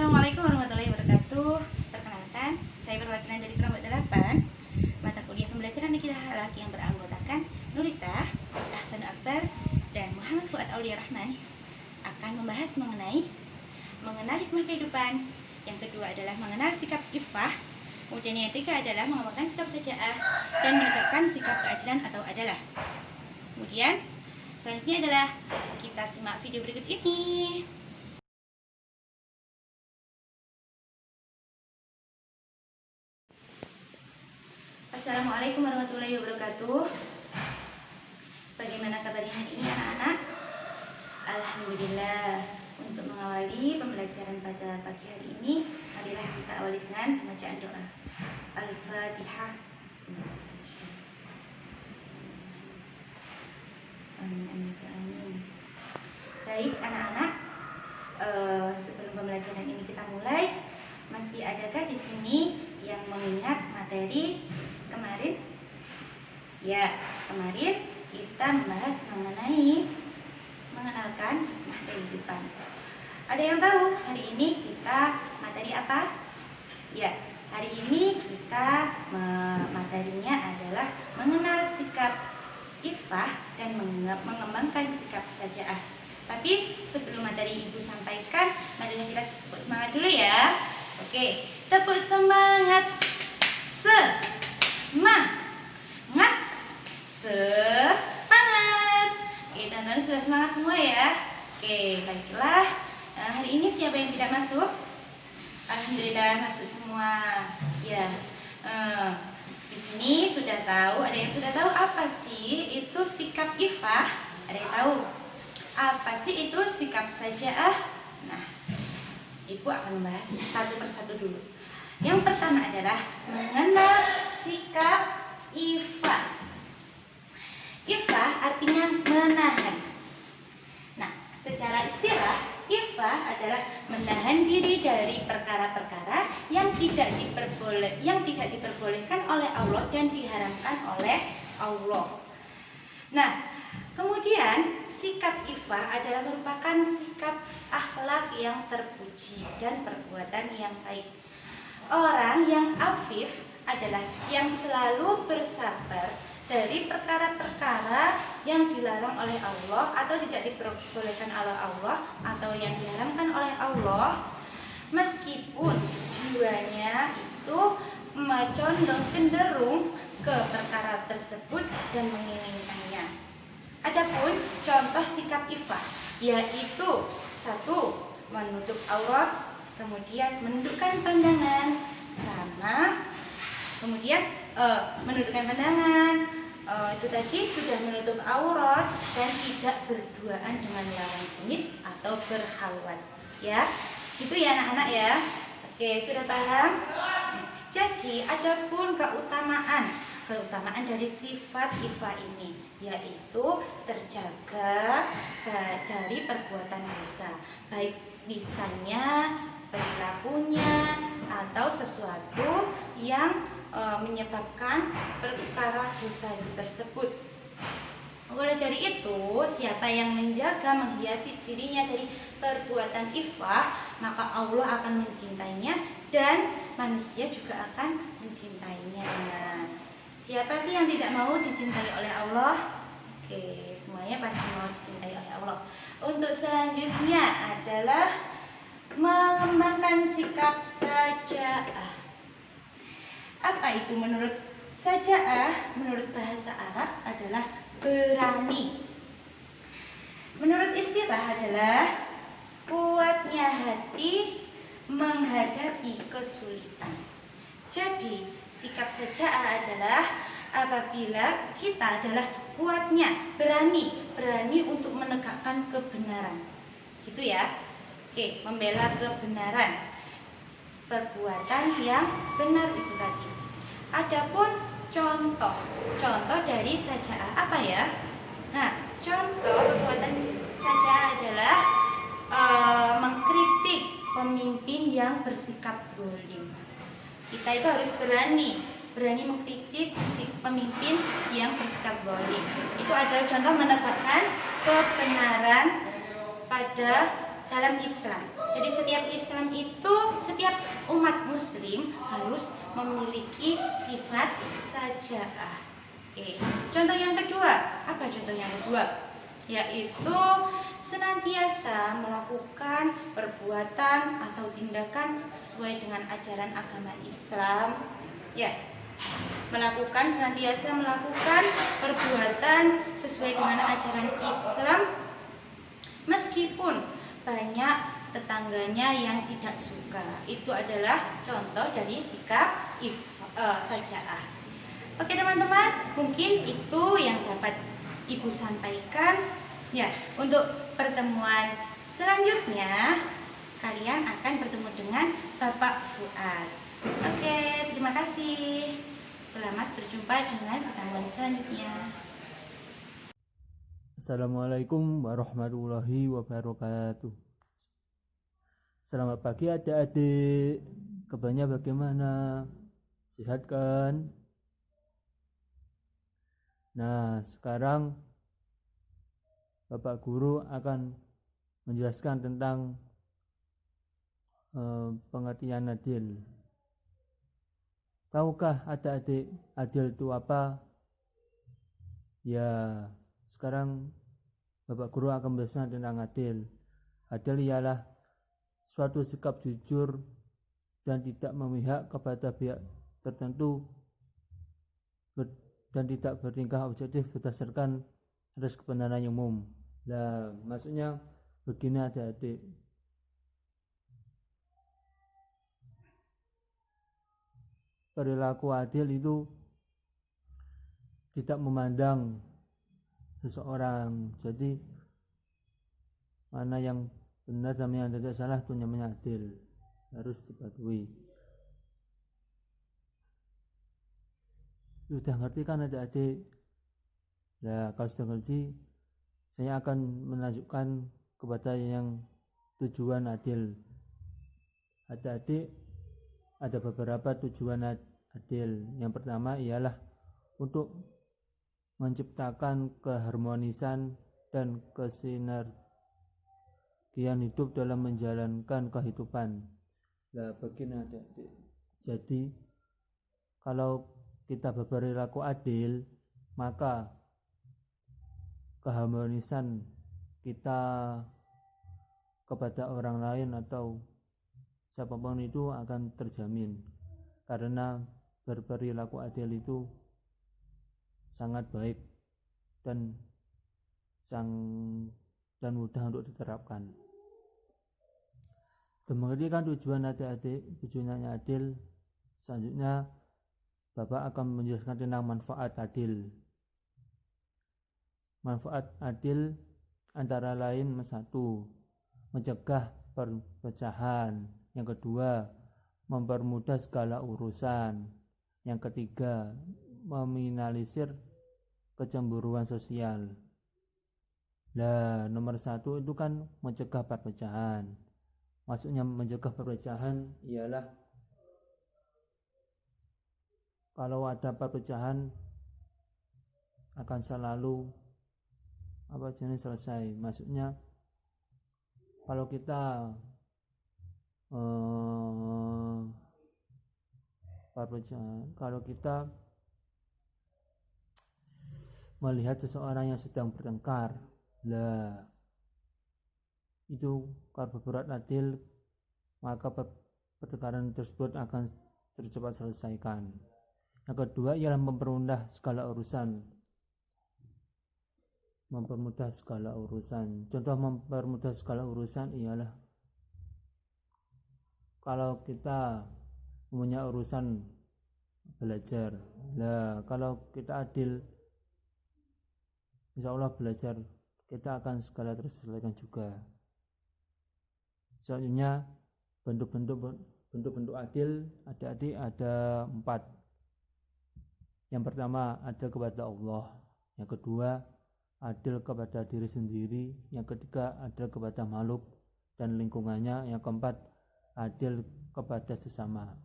Assalamualaikum warahmatullahi wabarakatuh. Perkenalkan, saya perwakilan dari kelompok 8 mata kuliah pembelajaran akidah akhlak yang beranggotakan Nurita, Ahsan Akbar, dan Muhammad Fuad Aulia Rahman akan membahas mengenal hikmah kehidupan. Yang kedua adalah mengenal sikap iffah. Kemudian yang ketiga adalah mengembangkan sikap syaja'ah dan menegakkan sikap keadilan atau adalah. Kemudian selanjutnya adalah kita simak video berikut ini. Assalamualaikum warahmatullahi wabarakatuh. Bagaimana kabarnya hari ini anak-anak? Alhamdulillah. Untuk mengawali pembelajaran pada pagi hari ini, marilah kita awali dengan pembacaan doa Al-Fatihah. Amin. Baik anak-anak, sebelum pembelajaran ini kita mulai, masih adakah di sini yang mengingat materi kemarin? Ya, kemarin kita membahas mengenalkan hikmah kehidupan. Ada yang tahu hari ini kita materi apa? Ya, hari ini kita materinya adalah mengenal sikap iffah dan mengembangkan sikap syaja'ah. Tapi sebelum materi Ibu sampaikan, marilah kita tepuk semangat dulu ya. Oke, tepuk semangat. Semangat. Oke, teman-teman sudah semangat semua ya. Oke, baiklah. Hari ini siapa yang tidak masuk? Alhamdulillah masuk semua. Ya. Di sini sudah tahu, ada yang sudah tahu apa sih itu sikap iffah? Ada yang tahu? Apa sih itu sikap syaja'ah? Nah, Ibu akan membahas satu persatu dulu. Yang pertama adalah mengenal sikap iffah. Iffah artinya menahan. Nah, secara istilah, iffah adalah menahan diri dari perkara-perkara yang tidak diperbolehkan oleh Allah dan diharamkan oleh Allah. Nah, kemudian sikap iffah adalah merupakan sikap akhlak yang terpuji dan perbuatan yang baik. Orang yang afif adalah yang selalu bersabar dari perkara-perkara yang dilarang oleh Allah atau tidak diperbolehkan oleh Allah atau yang diharamkan oleh Allah, meskipun jiwanya itu cenderung ke perkara tersebut dan menginginkannya. Adapun contoh sikap iffah yaitu 1. Menutup aurat, kemudian menundukkan pandangan, sama kemudian menundukkan pandangan, itu tadi sudah menutup aurat dan tidak berduaan dengan lawan jenis atau berhalwat. Ya, gitu ya anak-anak ya. Oke, sudah paham? Jadi adapun keutamaan dari sifat iffah ini yaitu terjaga dari perbuatan dosa, baik lisannya, perilakunya, atau sesuatu yang menyebabkan perkara dosa tersebut. Oleh dari itu, siapa yang menjaga menghiasi dirinya dari perbuatan iffah, maka Allah akan mencintainya dan manusia juga akan mencintainya. Siapa sih yang tidak mau dicintai oleh Allah? Oke, semuanya pasti mau dicintai oleh Allah. Untuk selanjutnya adalah mengembangkan sikap syaja'ah. Apa itu menurut syaja'ah? Menurut bahasa Arab adalah berani. Menurut istilah adalah kuatnya hati menghadapi kesulitan. Jadi sikap syaja'ah adalah apabila kita adalah kuatnya, berani untuk menegakkan kebenaran. Gitu ya. Oke, membela kebenaran, perbuatan yang benar itu tadi. Adapun contoh dari syaja'ah apa ya? Nah, contoh perbuatan syaja'ah adalah mengkritik pemimpin yang bersikap zalim. Kita itu harus berani mengkritik pemimpin yang bersikap zalim. Itu adalah contoh menegakkan kebenaran dalam Islam. Jadi setiap umat muslim harus memiliki sifat saja'ah. Oke. Contoh yang kedua, apa contoh yang kedua? Yaitu senantiasa melakukan perbuatan atau tindakan sesuai dengan ajaran agama Islam. Ya, senantiasa melakukan perbuatan sesuai dengan ajaran Islam meskipun banyak tetangganya yang tidak suka. Itu adalah contoh dari sikap saja'ah. Oke teman-teman, mungkin itu yang dapat Ibu sampaikan. Ya, untuk pertemuan selanjutnya kalian akan bertemu dengan Bapak Fuad. Oke, terima kasih. Selamat berjumpa dengan pertemuan selanjutnya. Assalamualaikum warahmatullahi wabarakatuh. Selamat pagi adik-adik. Kabarnya bagaimana? Sehat kan? Nah, sekarang Bapak Guru akan menjelaskan tentang pengertian adil. Tahukah adik-adik adil itu apa? Ya, sekarang Bapak Guru akan menjelaskan tentang adil. Adil ialah suatu sikap jujur dan tidak memihak kepada pihak tertentu dan tidak bertingkah objektif berdasarkan atas kebenaran yang umum. Nah, maksudnya begini adik-adik. Perilaku adil itu tidak memandang seseorang. Jadi mana yang benar dan yang tidak salah itu namanya adil. Harus dipatuhi. Sudah ngerti kan adik-adik? Nah, kalau sudah ngerti, saya akan menunjukkan kepada yang tujuan adil. Adik-adik, ada beberapa tujuan adil. Yang pertama ialah untuk menciptakan keharmonisan dan kesinergian hidup dalam menjalankan kehidupan. Nah, begini adik-adik. Jadi, kalau kita berperilaku adil, maka keharmonisan kita kepada orang lain atau siapapun itu akan terjamin, karena berperilaku adil itu sangat baik dan mudah untuk diterapkan. Mengerti tujuan adik-adik, tujuannya adil. Selanjutnya Bapak akan menjelaskan tentang manfaat adil. Manfaat adil antara lain satu, mencegah perpecahan. Yang kedua, mempermudah segala urusan. Yang ketiga, meminimalisir kecemburuan sosial. Nah, nomor satu itu kan mencegah perpecahan. Maksudnya mencegah perpecahan ialah kalau ada perpecahan akan selalu selesai. Maksudnya kalau kita perpecahan, kalau kita melihat seseorang yang sedang bertengkar, lah itu kalau berbuat adil, maka pertengkaran tersebut akan tercepat selesaikan. Yang kedua ialah mempermudah segala urusan. Contoh mempermudah segala urusan ialah kalau kita mempunyai urusan belajar. Nah, kalau kita adil, insya Allah belajar kita akan segala terselesaikan juga. Selanjutnya bentuk-bentuk adil adik-adik ada 4. Yang pertama, adil kepada Allah. Yang kedua, adil kepada diri sendiri. Yang ketiga, adil kepada makhluk dan lingkungannya. Yang keempat, adil kepada sesama.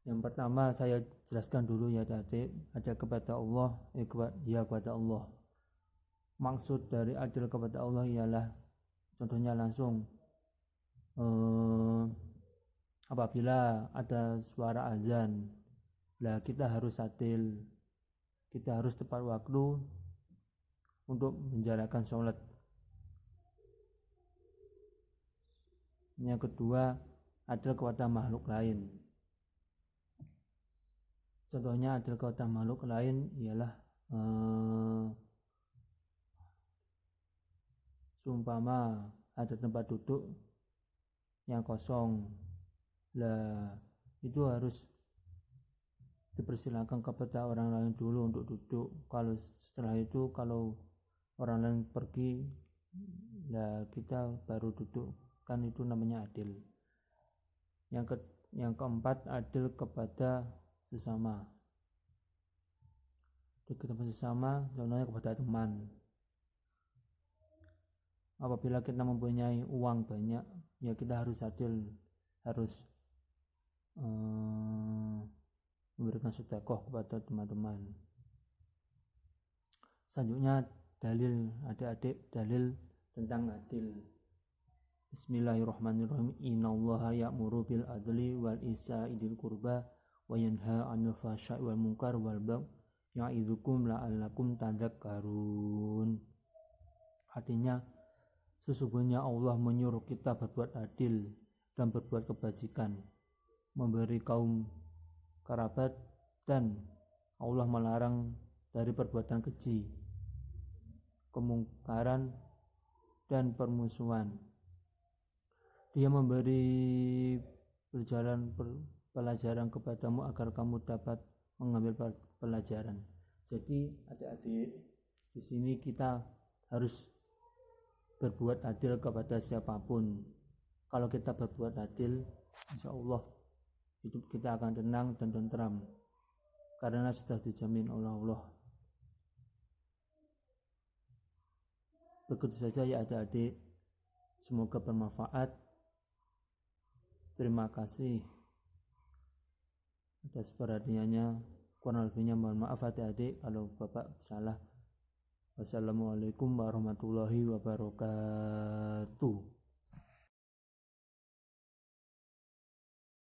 Yang pertama saya jelaskan dulu ya adik, adil kepada Allah, kepada Allah. Maksud dari adil kepada Allah ialah Contohnya langsung apabila ada suara azan, lah kita harus adil, kita harus tepat waktu untuk menjalankan sholat. Yang kedua adalah kepada makhluk lain. Contohnya adalah kepada makhluk lain ialah seumpama ada tempat duduk yang kosong, lah itu harus dipersilakan kepada orang lain dulu untuk duduk. Kalau setelah itu kalau orang lain pergi, lah kita baru duduk, kan itu namanya adil. Yang keempat, adil kepada sesama. Kepada sesama contohnya kepada teman. Apabila kita mempunyai uang banyak, ya kita harus adil, harus memberikan sedekah kepada teman-teman. Selanjutnya dalil, adik-adik, dalil tentang adil. Bismillahirrahmanirrahim. Innallaha ya'muru bil adli wal ihsani dzil qurba wa yanha 'anil fahsya'i wal munkar wal baghi ya'idzukum la'allakum tadzakkarun. Artinya, sesungguhnya Allah menyuruh kita berbuat adil dan berbuat kebajikan, memberi kaum kerabat, dan Allah melarang dari perbuatan keji, kemungkaran, dan permusuhan. Dia memberi pelajaran kepadamu agar kamu dapat mengambil pelajaran. Jadi adik-adik, di sini kita harus berbuat adil kepada siapapun. Kalau kita berbuat adil, insya Allah hidup kita akan tenang dan tentram, karena sudah dijamin oleh Allah. Begitu saja ya adik-adik, semoga bermanfaat. Terima kasih atas perhatiannya. Kurang lebihnya mohon maaf adik-adik kalau bapak salah. Wassalamualaikum warahmatullahi wabarakatuh.